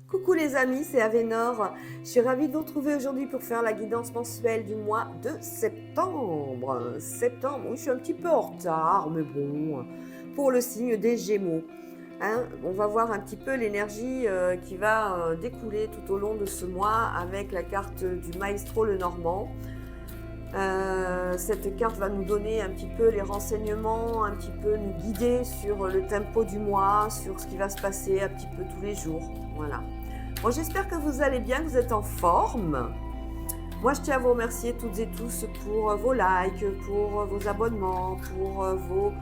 Coucou les amis, c'est Avénor. Je suis ravie de vous retrouver aujourd'hui pour faire la guidance mensuelle du mois de septembre. Septembre, oui, je suis un petit peu en retard, mais bon, pour le signe des Gémeaux. Hein, on va voir un petit peu l'énergie qui va découler tout au long de ce mois avec la carte du Maestro le Normand. Cette carte va nous donner un petit peu les renseignements, un petit peu nous guider sur le tempo du mois, sur ce qui va se passer un petit peu tous les jours. Voilà. Bon, j'espère que vous allez bien, que vous êtes en forme. Moi, je tiens à vous remercier toutes et tous pour vos likes, pour vos abonnements, pour vos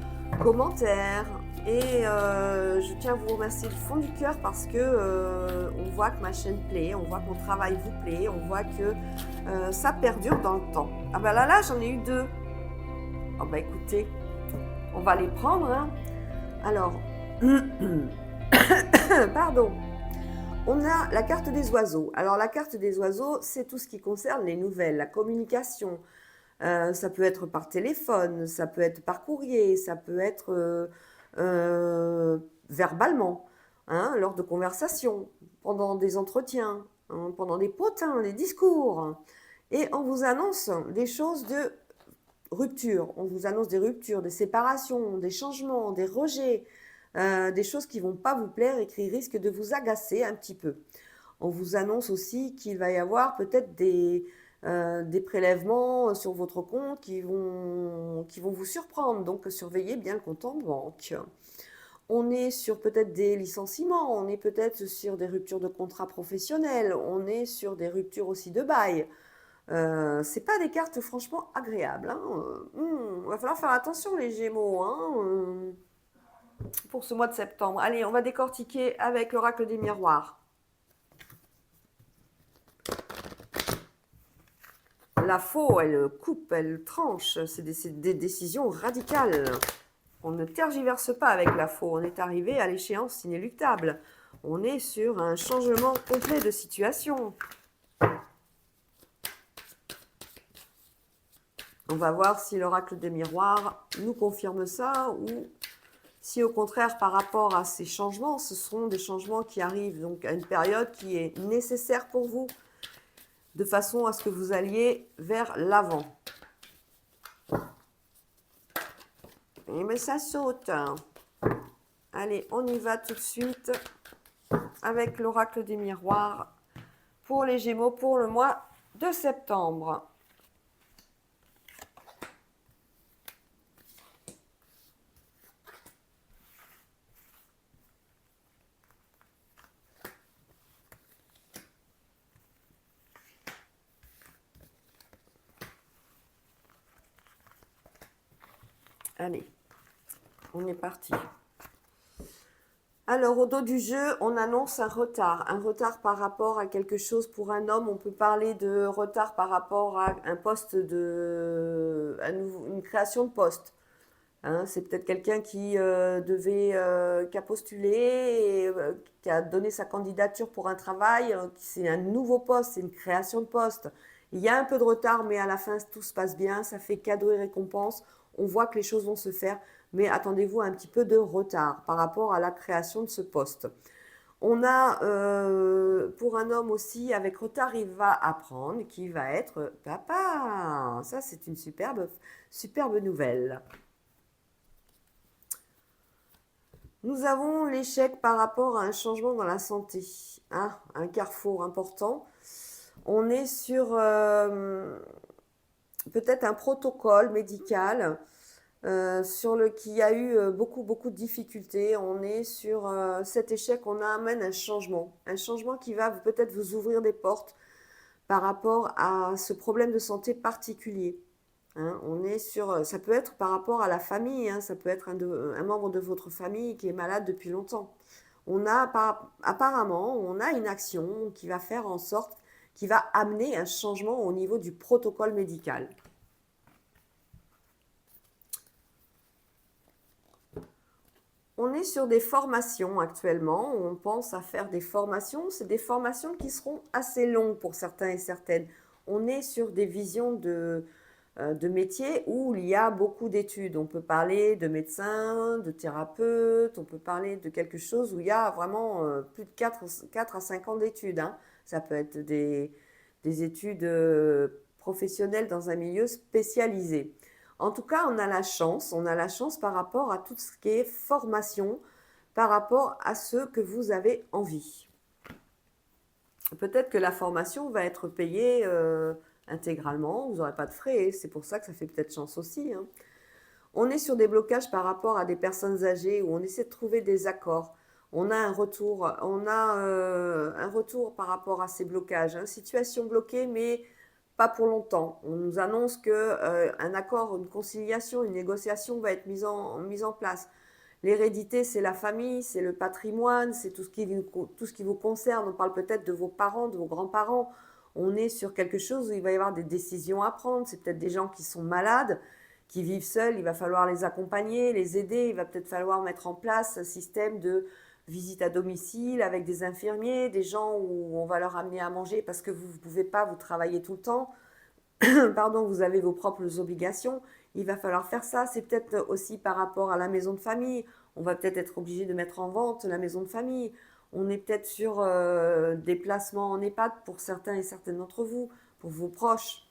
commentaires. Et je tiens à vous remercier du fond du cœur parce que on voit que ma chaîne plaît, on voit que mon travail vous plaît, on voit que ça perdure dans le temps. Ah ben là, j'en ai eu deux. Oh bah écoutez, on va les prendre. Hein. Alors, pardon. On a la carte des oiseaux. Alors la carte des oiseaux, c'est tout ce qui concerne les nouvelles, la communication. Ça peut être par téléphone, ça peut être par courrier, ça peut être verbalement, hein, lors de conversations, pendant des entretiens, hein, pendant des potins, des discours. Et on vous annonce des choses de rupture. On vous annonce des ruptures, des séparations, des changements, des rejets. Des choses qui ne vont pas vous plaire et qui risquent de vous agacer un petit peu. On vous annonce aussi qu'il va y avoir peut-être des prélèvements sur votre compte qui vont vous surprendre. Donc, surveillez bien le compte en banque. On est sur peut-être des licenciements, on est peut-être sur des ruptures de contrat professionnels, on est sur des ruptures aussi de bail. C'est pas des cartes franchement agréables. Hein. Va falloir faire attention les Gémeaux. Hein. Pour ce mois de septembre. Allez, on va décortiquer avec l'oracle des miroirs. La faux, elle coupe, elle tranche. C'est des décisions radicales. On ne tergiverse pas avec la faux. On est arrivé à l'échéance inéluctable. On est sur un changement complet de situation. On va voir si l'oracle des miroirs nous confirme ça ou si au contraire, par rapport à ces changements, ce seront des changements qui arrivent donc à une période qui est nécessaire pour vous, de façon à ce que vous alliez vers l'avant. Mais ça saute. Allez, on y va tout de suite avec l'oracle des miroirs pour les Gémeaux pour le mois de septembre. Allez, on est parti. Alors, au dos du jeu, on annonce un retard par rapport à quelque chose. Pour un homme, on peut parler de retard par rapport à un poste une création de poste. Hein, c'est peut-être quelqu'un qui qui a postulé et qui a donné sa candidature pour un travail. C'est un nouveau poste, c'est une création de poste. Il y a un peu de retard, mais à la fin, tout se passe bien. Ça fait cadeau et récompense. On voit que les choses vont se faire, mais attendez-vous à un petit peu de retard par rapport à la création de ce poste. On a pour un homme aussi, avec retard, il va apprendre qu'il va être papa. Ça, c'est une superbe nouvelle. Nous avons l'échec par rapport à un changement dans la santé, hein, un carrefour important. On est sur peut-être un protocole médical sur qui a eu beaucoup de difficultés. On est sur cet échec, on amène un changement qui va peut-être vous ouvrir des portes par rapport à ce problème de santé particulier. Hein, on est sur, ça peut être par rapport à la famille, hein, ça peut être un membre de votre famille qui est malade depuis longtemps. Apparemment, on a une action qui va faire en sorte, qui va amener un changement au niveau du protocole médical. On est sur des formations actuellement, on pense à faire des formations, c'est des formations qui seront assez longues pour certains et certaines. On est sur des visions de métiers où il y a beaucoup d'études. On peut parler de médecin, de thérapeute, on peut parler de quelque chose où il y a vraiment plus de 4 à 5 ans d'études, hein. Ça peut être des études professionnelles dans un milieu spécialisé. En tout cas, on a la chance par rapport à tout ce qui est formation, par rapport à ce que vous avez envie. Peut-être que la formation va être payée intégralement, vous n'aurez pas de frais, c'est pour ça que ça fait peut-être chance aussi, hein. On est sur des blocages par rapport à des personnes âgées où on essaie de trouver des accords. On a un retour par rapport à ces blocages, hein. Situation bloquée, mais pas pour longtemps. On nous annonce que un accord, une conciliation, une négociation va être mise en place. L'hérédité, c'est la famille, c'est le patrimoine, c'est tout ce qui vous concerne. On parle peut-être de vos parents, de vos grands-parents. On est sur quelque chose où il va y avoir des décisions à prendre. C'est peut-être des gens qui sont malades, qui vivent seuls. Il va falloir les accompagner, les aider. Il va peut-être falloir mettre en place un système de visite à domicile avec des infirmiers, des gens où on va leur amener à manger parce que vous ne pouvez pas vous travailler tout le temps. Pardon, vous avez vos propres obligations, il va falloir faire ça. C'est peut-être aussi par rapport à la maison de famille. On va peut-être être obligé de mettre en vente la maison de famille. On est peut-être sur des placements en EHPAD pour certains et certaines d'entre vous, pour vos proches.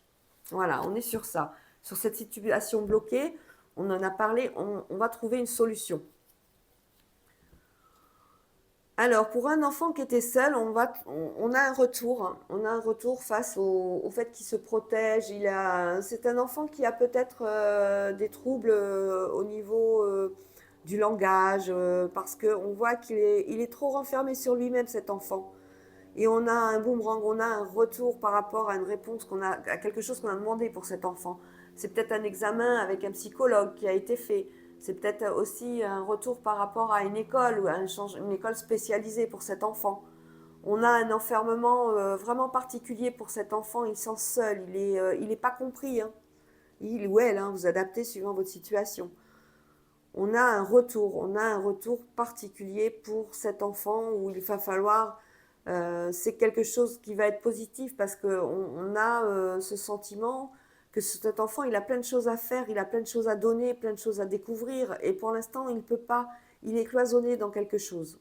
Voilà, on est sur ça. Sur cette situation bloquée, on en a parlé, on va trouver une solution. Alors, pour un enfant qui était seul, on a un retour, hein. On a un retour face au fait qu'il se protège. C'est un enfant qui a peut-être des troubles au niveau du langage, parce qu'on voit il est trop renfermé sur lui-même, cet enfant. Et on a un boomerang, on a un retour par rapport à une réponse à quelque chose qu'on a demandé pour cet enfant. C'est peut-être un examen avec un psychologue qui a été fait. C'est peut-être aussi un retour par rapport à une école ou à une école spécialisée pour cet enfant. On a un enfermement vraiment particulier pour cet enfant. Il se sent seul, il est pas compris, hein. Il ou elle, hein, vous adaptez suivant votre situation. On a un retour particulier pour cet enfant où il va falloir, c'est quelque chose qui va être positif parce qu'on a ce sentiment que cet enfant, il a plein de choses à faire, il a plein de choses à donner, plein de choses à découvrir et pour l'instant, il ne peut pas, il est cloisonné dans quelque chose.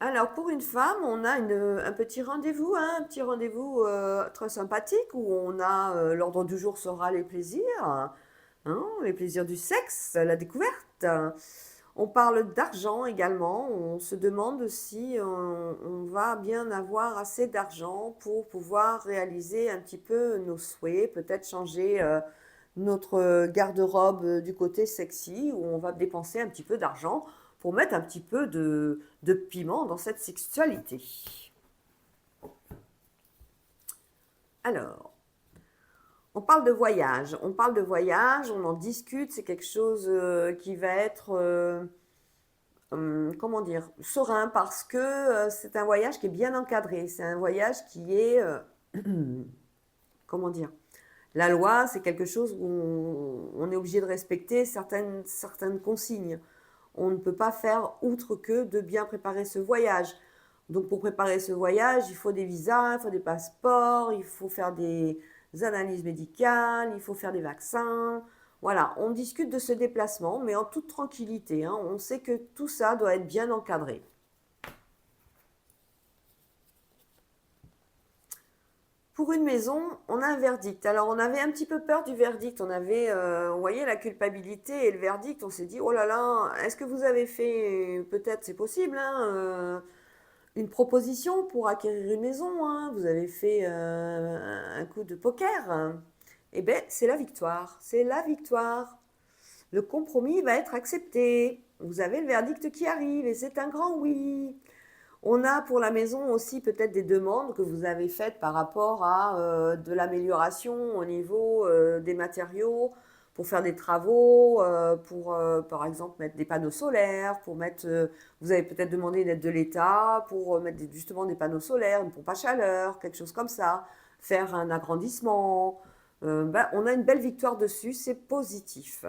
Alors, pour une femme, on a un petit rendez-vous, hein, un petit rendez-vous très sympathique où on a l'ordre du jour sera les plaisirs, hein, les plaisirs du sexe, la découverte. On parle d'argent également. On se demande si on va bien avoir assez d'argent pour pouvoir réaliser un petit peu nos souhaits, peut-être changer notre garde-robe du côté sexy, où on va dépenser un petit peu d'argent pour mettre un petit peu de piment dans cette sexualité. Alors, on parle de voyage, on en discute, c'est quelque chose qui va être, comment dire, serein parce que c'est un voyage qui est bien encadré, c'est un voyage qui est, comment dire, la loi, c'est quelque chose où on est obligé de respecter certaines consignes. On ne peut pas faire outre que de bien préparer ce voyage. Donc pour préparer ce voyage, il faut des visas, il faut des passeports, il faut faire des analyses médicales, il faut faire des vaccins. Voilà, on discute de ce déplacement, mais en toute tranquillité, hein. On sait que tout ça doit être bien encadré. Pour une maison, on a un verdict. Alors, on avait un petit peu peur du verdict. Vous voyez, la culpabilité et le verdict. On s'est dit, oh là là, est-ce que vous avez fait, peut-être, c'est possible, hein, une proposition pour acquérir une maison, hein, vous avez fait un coup de poker. Eh bien, c'est la victoire. C'est la victoire. Le compromis va être accepté. Vous avez le verdict qui arrive et c'est un grand oui. On a pour la maison aussi peut-être des demandes que vous avez faites par rapport à de l'amélioration au niveau des matériaux pour faire des travaux, pour par exemple mettre des panneaux solaires, vous avez peut-être demandé une aide de l'État pour mettre justement des panneaux solaires, une pompe à chaleur, quelque chose comme ça, faire un agrandissement. On a une belle victoire dessus, c'est positif.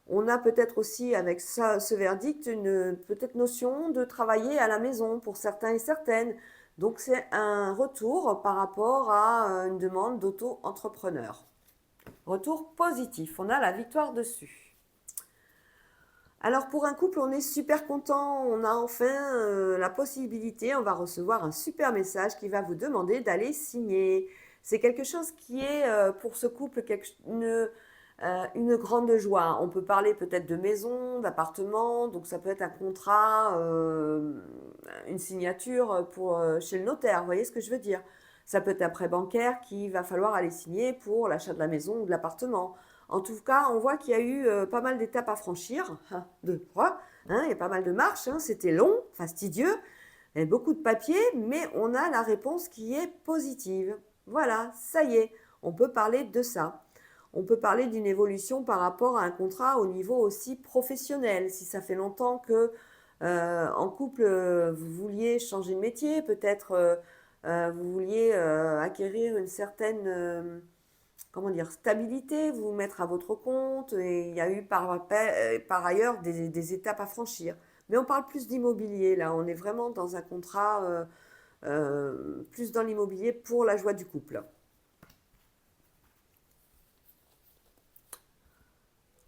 On a peut-être aussi avec ce verdict une peut-être notion de travailler à la maison pour certains et certaines, Donc, c'est un retour par rapport à une demande d'auto-entrepreneur. Retour positif, on a la victoire dessus. Alors pour un couple, on est super content, on a enfin la possibilité, on va recevoir un super message qui va vous demander d'aller signer. C'est quelque chose qui est pour ce couple une grande joie. On peut parler peut-être de maison, d'appartement, donc ça peut être un contrat, une signature pour, chez le notaire, vous voyez ce que je veux dire? Ça peut être un prêt bancaire qu'il va falloir aller signer pour l'achat de la maison ou de l'appartement. En tout cas, on voit qu'il y a eu pas mal d'étapes à franchir. 1, 2, 3. Il y a pas mal de marches. C'était long, fastidieux. Il y avait beaucoup de papier, mais on a la réponse qui est positive. Voilà, ça y est, on peut parler de ça. On peut parler d'une évolution par rapport à un contrat au niveau aussi professionnel. Si ça fait longtemps que en couple, vous vouliez changer de métier, peut-être vous vouliez acquérir une certaine comment dire, stabilité, vous mettre à votre compte, et il y a eu par ailleurs des étapes à franchir. Mais on parle plus d'immobilier, là, on est vraiment dans un contrat, plus dans l'immobilier pour la joie du couple.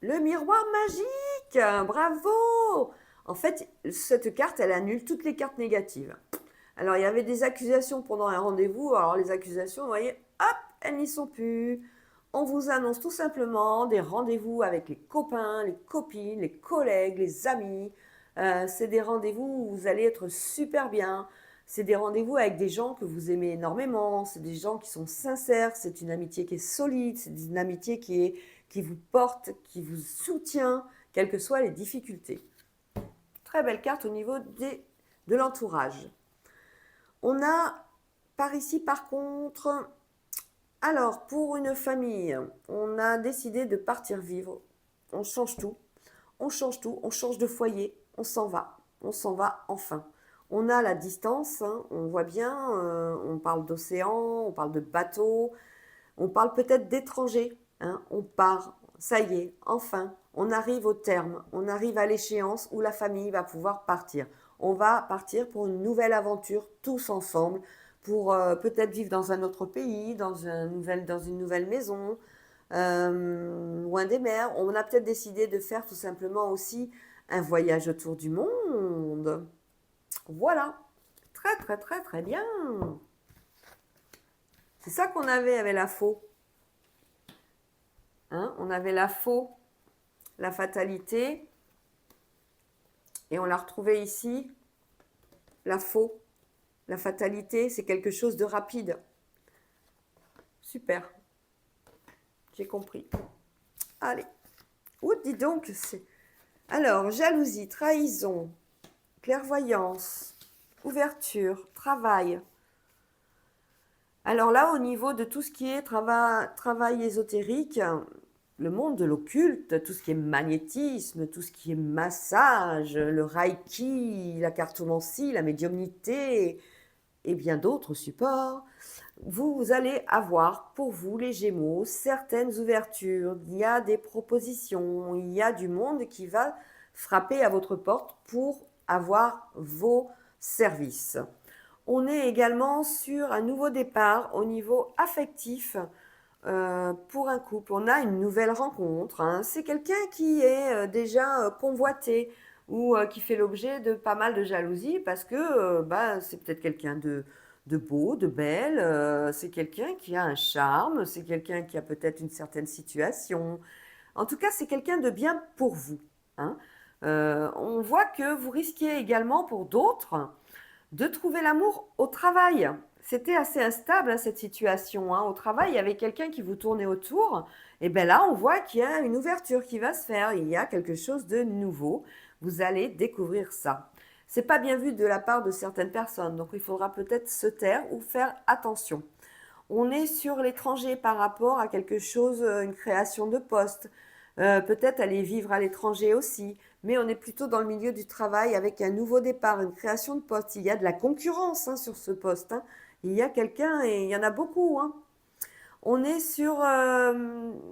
Le miroir magique, bravo! En fait, cette carte, elle annule toutes les cartes négatives. Alors, il y avait des accusations pendant un rendez-vous. Alors, les accusations, vous voyez, hop, elles n'y sont plus. On vous annonce tout simplement des rendez-vous avec les copains, les copines, les collègues, les amis. C'est des rendez-vous où vous allez être super bien. C'est des rendez-vous avec des gens que vous aimez énormément. C'est des gens qui sont sincères. C'est une amitié qui est solide. C'est une amitié qui vous porte, qui vous soutient, quelles que soient les difficultés. Très belle carte au niveau de l'entourage. On a par ici, par contre, alors pour une famille, on a décidé de partir vivre. On change tout. On change tout. On change de foyer. On s'en va. On s'en va enfin. On a la distance. On voit bien. On parle d'océan. On parle de bateau. On parle peut-être d'étrangers. On part. Ça y est, enfin, on arrive au terme. On arrive à l'échéance où la famille va pouvoir partir. On va partir pour une nouvelle aventure tous ensemble, pour peut-être vivre dans un autre pays, dans une nouvelle maison, loin des mers. On a peut-être décidé de faire tout simplement aussi un voyage autour du monde. Voilà, très très très très bien. C'est ça qu'on avait avec la faux. On avait la faux, la fatalité, et on l'a retrouvé ici, la faux. La fatalité, c'est quelque chose de rapide. Super. J'ai compris. Allez. Oh, dis donc. Alors, jalousie, trahison, clairvoyance, ouverture, travail. Alors là, au niveau de tout ce qui est travail ésotérique, le monde de l'occulte, tout ce qui est magnétisme, tout ce qui est massage, le reiki, la cartomancie, la médiumnité et bien d'autres supports, vous allez avoir pour vous les Gémeaux certaines ouvertures, il y a des propositions, il y a du monde qui va frapper à votre porte pour avoir vos services. On est également sur un nouveau départ au niveau affectif pour un couple. On a une nouvelle rencontre. C'est quelqu'un qui est déjà convoité ou qui fait l'objet de pas mal de jalousie parce que c'est peut-être quelqu'un de beau, de belle, c'est quelqu'un qui a un charme, c'est quelqu'un qui a peut-être une certaine situation. En tout cas, c'est quelqu'un de bien pour vous. On voit que vous risquez également pour d'autres de trouver l'amour au travail. C'était assez instable cette situation. Au travail, il y avait quelqu'un qui vous tournait autour. Et bien là, on voit qu'il y a une ouverture qui va se faire. Il y a quelque chose de nouveau. Vous allez découvrir ça. C'est pas bien vu de la part de certaines personnes. Donc il faudra peut-être se taire ou faire attention. On est sur l'étranger par rapport à quelque chose, une création de poste. Peut-être aller vivre à l'étranger aussi, mais on est plutôt dans le milieu du travail avec un nouveau départ, une création de poste. Il y a de la concurrence sur ce poste. Il y a quelqu'un et il y en a beaucoup. On est sur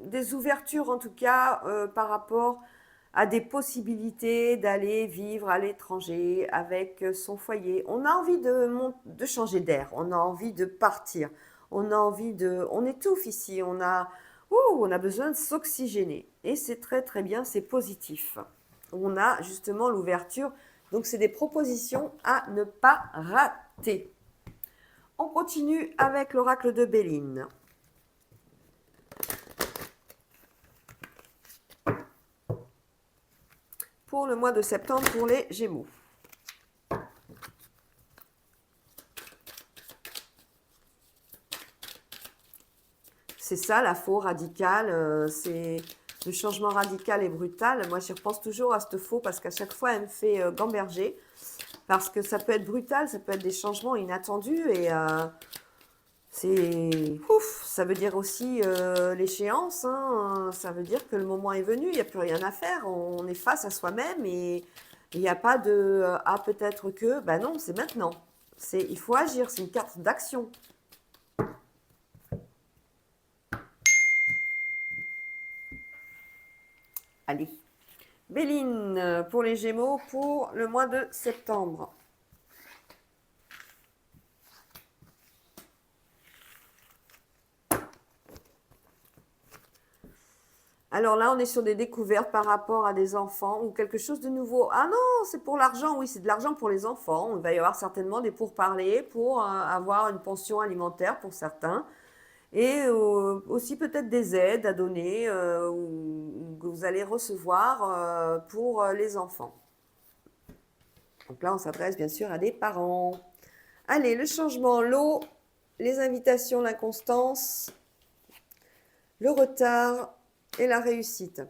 des ouvertures en tout cas par rapport a des possibilités d'aller vivre à l'étranger avec son foyer. On a envie de changer d'air, on a envie de partir, on a envie de... On étouffe ici, on a besoin de s'oxygéner. Et c'est très très bien, c'est positif. On a justement l'ouverture, donc c'est des propositions à ne pas rater. On continue avec l'oracle de Béline. Pour le mois de septembre pour les Gémeaux. C'est ça, la faux radicale, c'est le changement radical et brutal. Moi, j'y repense toujours à cette faux parce qu'à chaque fois, elle me fait gamberger. Parce que ça peut être brutal, ça peut être des changements inattendus et c'est ouf, ça veut dire aussi l'échéance, hein, ça veut dire que le moment est venu, il n'y a plus rien à faire, on est face à soi-même et il n'y a pas de ah peut-être que, ben non, c'est maintenant. Il faut agir, c'est une carte d'action. Allez. Béline pour les Gémeaux pour le mois de septembre. Alors là, on est sur des découvertes par rapport à des enfants ou quelque chose de nouveau. Ah non, c'est pour l'argent, oui, c'est de l'argent pour les enfants. Il va y avoir certainement des pourparlers pour avoir une pension alimentaire pour certains. Et aussi peut-être des aides à donner ou que vous allez recevoir pour les enfants. Donc là, on s'adresse bien sûr à des parents. Allez, le changement, l'eau, les invitations, l'inconstance, le retard et la réussite.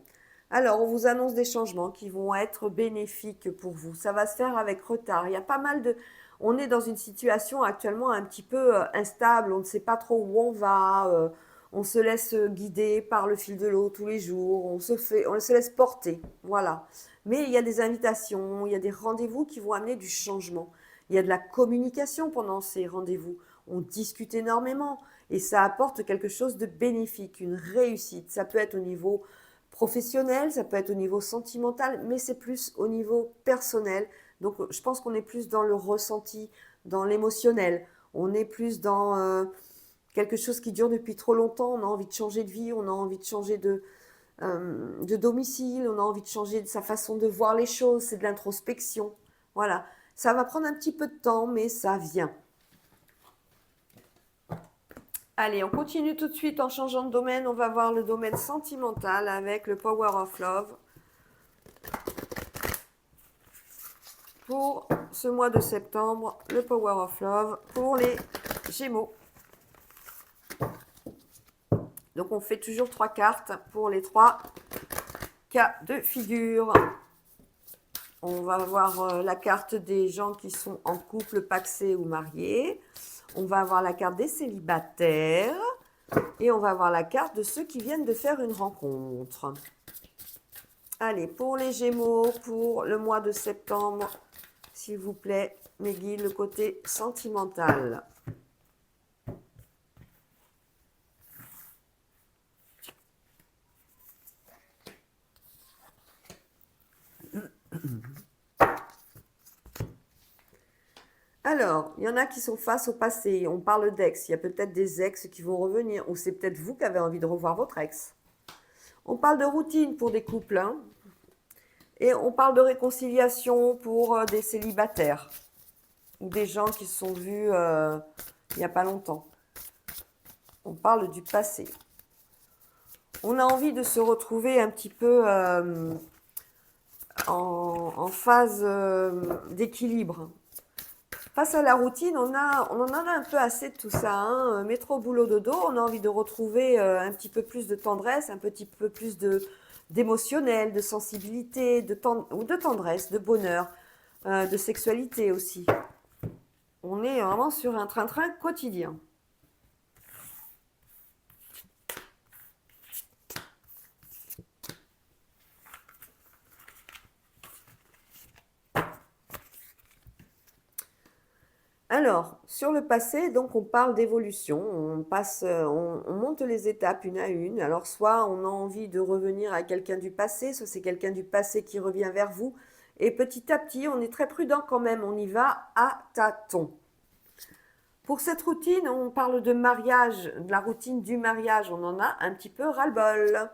Alors, on vous annonce des changements qui vont être bénéfiques pour vous. Ça va se faire avec retard. Il y a pas mal de... On est dans une situation actuellement un petit peu instable. On ne sait pas trop où on va. On se laisse guider par le fil de l'eau tous les jours. On se laisse porter. Voilà. Mais il y a des invitations, il y a des rendez-vous qui vont amener du changement. Il y a de la communication pendant ces rendez-vous. On discute énormément et ça apporte quelque chose de bénéfique, une réussite. Ça peut être au niveau professionnel, ça peut être au niveau sentimental, mais c'est plus au niveau personnel. Donc je pense qu'on est plus dans le ressenti, dans l'émotionnel. On est plus dans quelque chose qui dure depuis trop longtemps. On a envie de changer de vie, on a envie de changer de domicile, on a envie de changer de sa façon de voir les choses. C'est de l'introspection. Voilà. Ça va prendre un petit peu de temps, mais ça vient. Allez, on continue tout de suite en changeant de domaine. On va voir le domaine sentimental avec le Power of Love. Pour ce mois de septembre, le Power of Love pour les Gémeaux. Donc on fait toujours 3 cartes pour les 3 cas de figure. On va voir la carte des gens qui sont en couple, pacsés ou mariés. On va avoir la carte des célibataires. Et on va avoir la carte de ceux qui viennent de faire une rencontre. Allez, pour les Gémeaux, pour le mois de septembre, s'il vous plaît, mes guides, le côté sentimental. Alors, il y en a qui sont face au passé. On parle d'ex. Il y a peut-être des ex qui vont revenir. Ou c'est peut-être vous qui avez envie de revoir votre ex. On parle de routine pour des couples. Hein. Et on parle de réconciliation pour des célibataires. Ou des gens qui se sont vus il n'y a pas longtemps. On parle du passé. On a envie de se retrouver un petit peu en phase d'équilibre. Face à la routine, on en a un peu assez de tout ça. Hein. Métro, boulot, dodo, on a envie de retrouver un petit peu plus de tendresse, un petit peu plus d'émotionnel, de sensibilité, de tendresse, de bonheur, de sexualité aussi. On est vraiment sur un train-train quotidien. Alors, sur le passé, donc on parle d'évolution, on passe, on monte les étapes une à une. Alors soit on a envie de revenir à quelqu'un du passé, soit c'est quelqu'un du passé qui revient vers vous et petit à petit, on est très prudent quand même, on y va à tâtons. Pour cette routine, on parle de mariage, de la routine du mariage, on en a un petit peu ras-le-bol.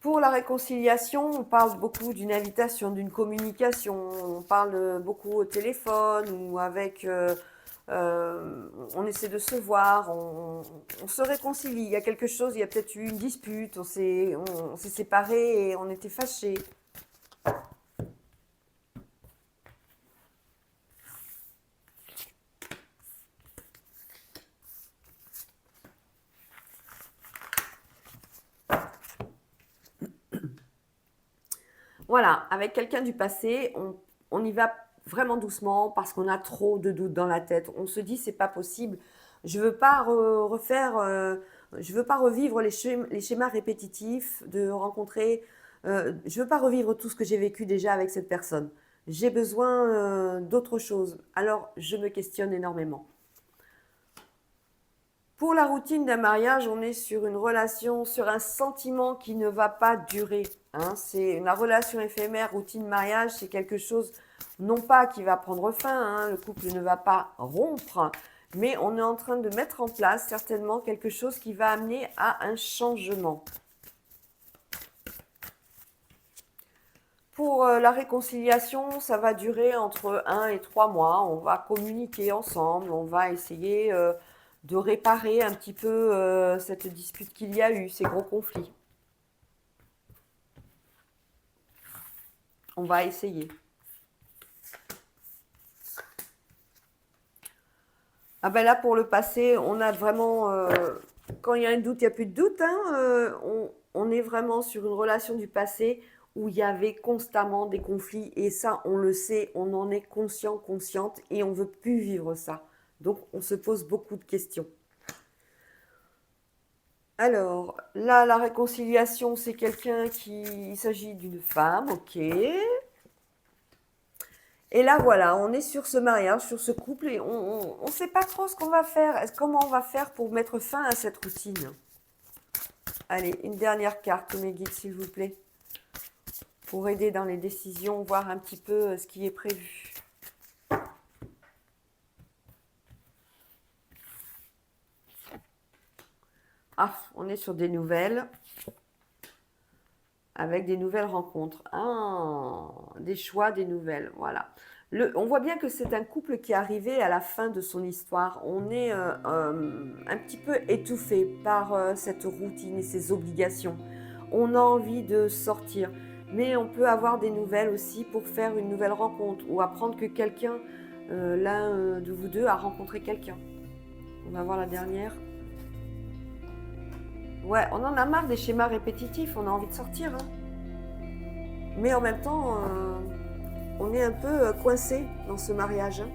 Pour la réconciliation, on parle beaucoup d'une invitation, d'une communication. On parle beaucoup au téléphone ou avec. On essaie de se voir, on se réconcilie. Il y a quelque chose, il y a peut-être eu une dispute, on s'est séparés et on était fâchés. Voilà, avec quelqu'un du passé, on y va vraiment doucement parce qu'on a trop de doutes dans la tête. On se dit c'est pas possible. Je veux pas refaire, je veux pas revivre les schémas répétitifs de rencontrer. Je veux pas revivre tout ce que j'ai vécu déjà avec cette personne. J'ai besoin d'autre chose. Alors je me questionne énormément. Pour la routine d'un mariage, on est sur une relation, sur un sentiment qui ne va pas durer. Hein. C'est la relation éphémère, routine mariage, c'est quelque chose, non pas qui va prendre fin, hein, le couple ne va pas rompre, mais on est en train de mettre en place certainement quelque chose qui va amener à un changement. Pour la réconciliation, ça va durer entre 1 et 3 mois. On va communiquer ensemble, on va essayer de réparer un petit peu cette dispute qu'il y a eu, ces gros conflits. On va essayer. Ah ben là, pour le passé, on a vraiment... quand il y a un doute, il n'y a plus de doute. Hein, on est vraiment sur une relation du passé où il y avait constamment des conflits. Et ça, on le sait, on en est conscient, consciente, et on ne veut plus vivre ça. Donc, on se pose beaucoup de questions. Alors, là, la réconciliation, c'est quelqu'un qui... Il s'agit d'une femme, ok. Et là, voilà, on est sur ce mariage, sur ce couple, et on ne sait pas trop ce qu'on va faire. Comment on va faire pour mettre fin à cette routine? Allez, une dernière carte, mes guides, s'il vous plaît. Pour aider dans les décisions, voir un petit peu ce qui est prévu. Ah, on est sur des nouvelles. Avec des nouvelles rencontres. Ah, des choix, des nouvelles. Voilà. On voit bien que c'est un couple qui est arrivé à la fin de son histoire. On est un petit peu étouffé par cette routine et ses obligations. On a envie de sortir. Mais on peut avoir des nouvelles aussi pour faire une nouvelle rencontre ou apprendre que quelqu'un, l'un de vous deux, a rencontré quelqu'un. On va voir la dernière. Ouais, on en a marre des schémas répétitifs, on a envie de sortir. Hein. Mais en même temps, on est un peu coincé dans ce mariage. Hein.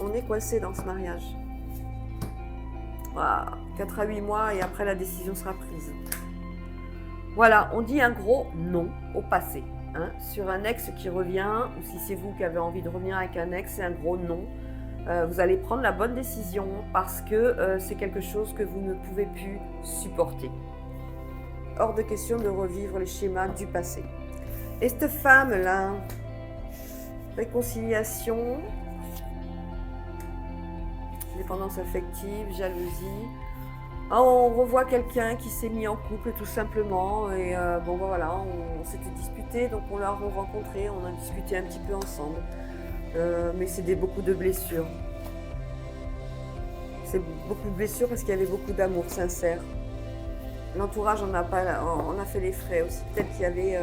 On est coincé dans ce mariage. Voilà, 4 à 8 mois et après la décision sera prise. Voilà, on dit un gros non au passé. Hein, sur un ex qui revient, ou si c'est vous qui avez envie de revenir avec un ex, c'est un gros non. Vous allez prendre la bonne décision parce que c'est quelque chose que vous ne pouvez plus supporter. Hors de question de revivre les schémas du passé. Et cette femme-là, réconciliation, dépendance affective, jalousie. On revoit quelqu'un qui s'est mis en couple tout simplement et bon voilà, on s'était disputé, donc on l'a rencontré, on a discuté un petit peu ensemble. Mais c'est beaucoup de blessures. C'est beaucoup de blessures parce qu'il y avait beaucoup d'amour sincère. L'entourage on a fait les frais aussi. Peut-être qu'il y avait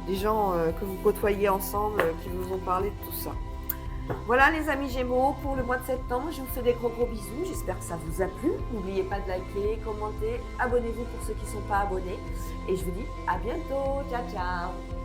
des gens que vous côtoyez ensemble qui vous ont parlé de tout ça. Voilà les amis Gémeaux, pour le mois de septembre, je vous fais des gros bisous. J'espère que ça vous a plu. N'oubliez pas de liker, commenter, abonnez-vous pour ceux qui ne sont pas abonnés. Et je vous dis à bientôt. Ciao, ciao.